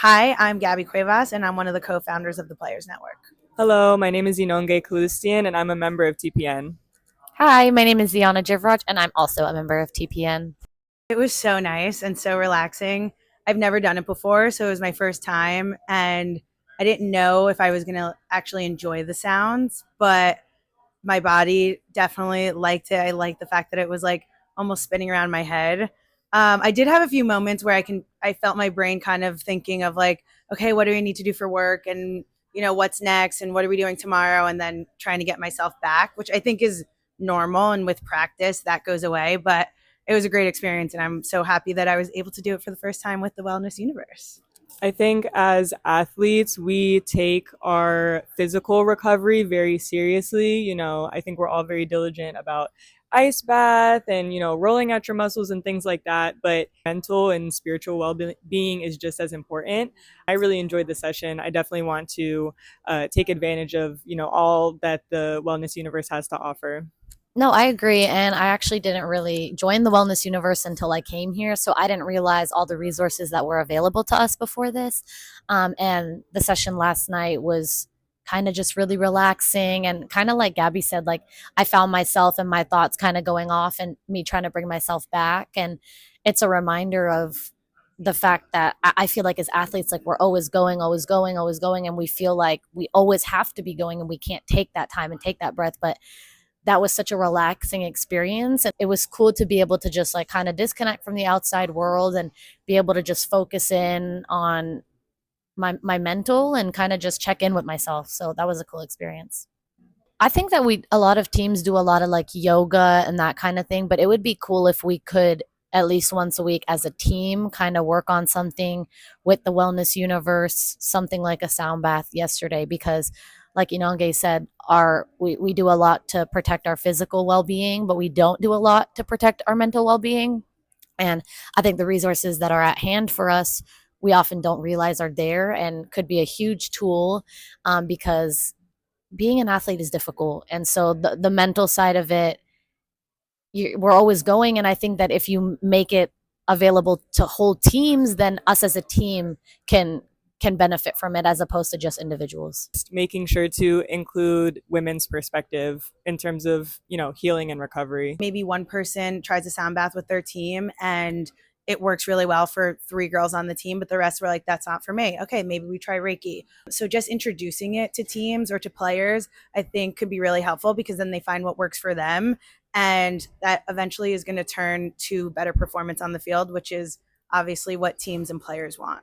Hi, I'm Gabby Cuevas, and I'm one of the co-founders of the Players Network. Hello, my name is Inonge, and I'm a member of TPN. Hi, my name is Zeeyana-Soccerex, and I'm also a member of TPN. It was so nice and so relaxing. I've never done it before, so it was my first time, and I didn't know if I was going to actually enjoy the sounds, but my body definitely liked it. I liked the fact that it was like almost spinning around my head. I did have a few moments where I felt my brain kind of thinking of like, okay, what do we need to do for work, and what's next, and what are we doing tomorrow, and then trying to get myself back, which I think is normal, and with practice that goes away. But it was a great experience, and I'm so happy that I was able to do it for the first time with the Wellness Universe. I think as athletes, we take our physical recovery very seriously. I think we're all very diligent about ice bath and, rolling out your muscles and things like that. But mental and spiritual well being is just as important. I really enjoyed the session. I definitely want to take advantage of, all that the Wellness Universe has to offer. No, I agree. And I actually didn't really join the Wellness Universe until I came here. So I didn't realize all the resources that were available to us before this. And the session last night was kind of just really relaxing. And kind of like Gabby said, like I found myself and my thoughts kind of going off and me trying to bring myself back. And it's a reminder of the fact that I feel like as athletes, like we're always going, always going, always going. And we feel like we always have to be going and we can't take that time and take that breath. But that was such a relaxing experience. And it was cool to be able to just like kind of disconnect from the outside world and be able to just focus in on my mental and kind of just check in with myself. So that was a cool experience. I think that a lot of teams do a lot of like yoga and that kind of thing, but it would be cool if we could at least once a week as a team kind of work on something with the wellness universe, something like a sound bath yesterday, because like Inonge said, we do a lot to protect our physical well-being, but we don't do a lot to protect our mental well-being. And I think the resources that are at hand for us, we often don't realize are there and could be a huge tool, because being an athlete is difficult. And so the mental side of it, we're always going. And I think that if you make it available to whole teams, then us as a team can benefit from it as opposed to just individuals. Just making sure to include women's perspective in terms of, healing and recovery. Maybe one person tries a sound bath with their team and it works really well for three girls on the team, but the rest were like, that's not for me. Okay, maybe we try Reiki. So just introducing it to teams or to players, I think could be really helpful, because then they find what works for them. And that eventually is going to turn to better performance on the field, which is obviously what teams and players want.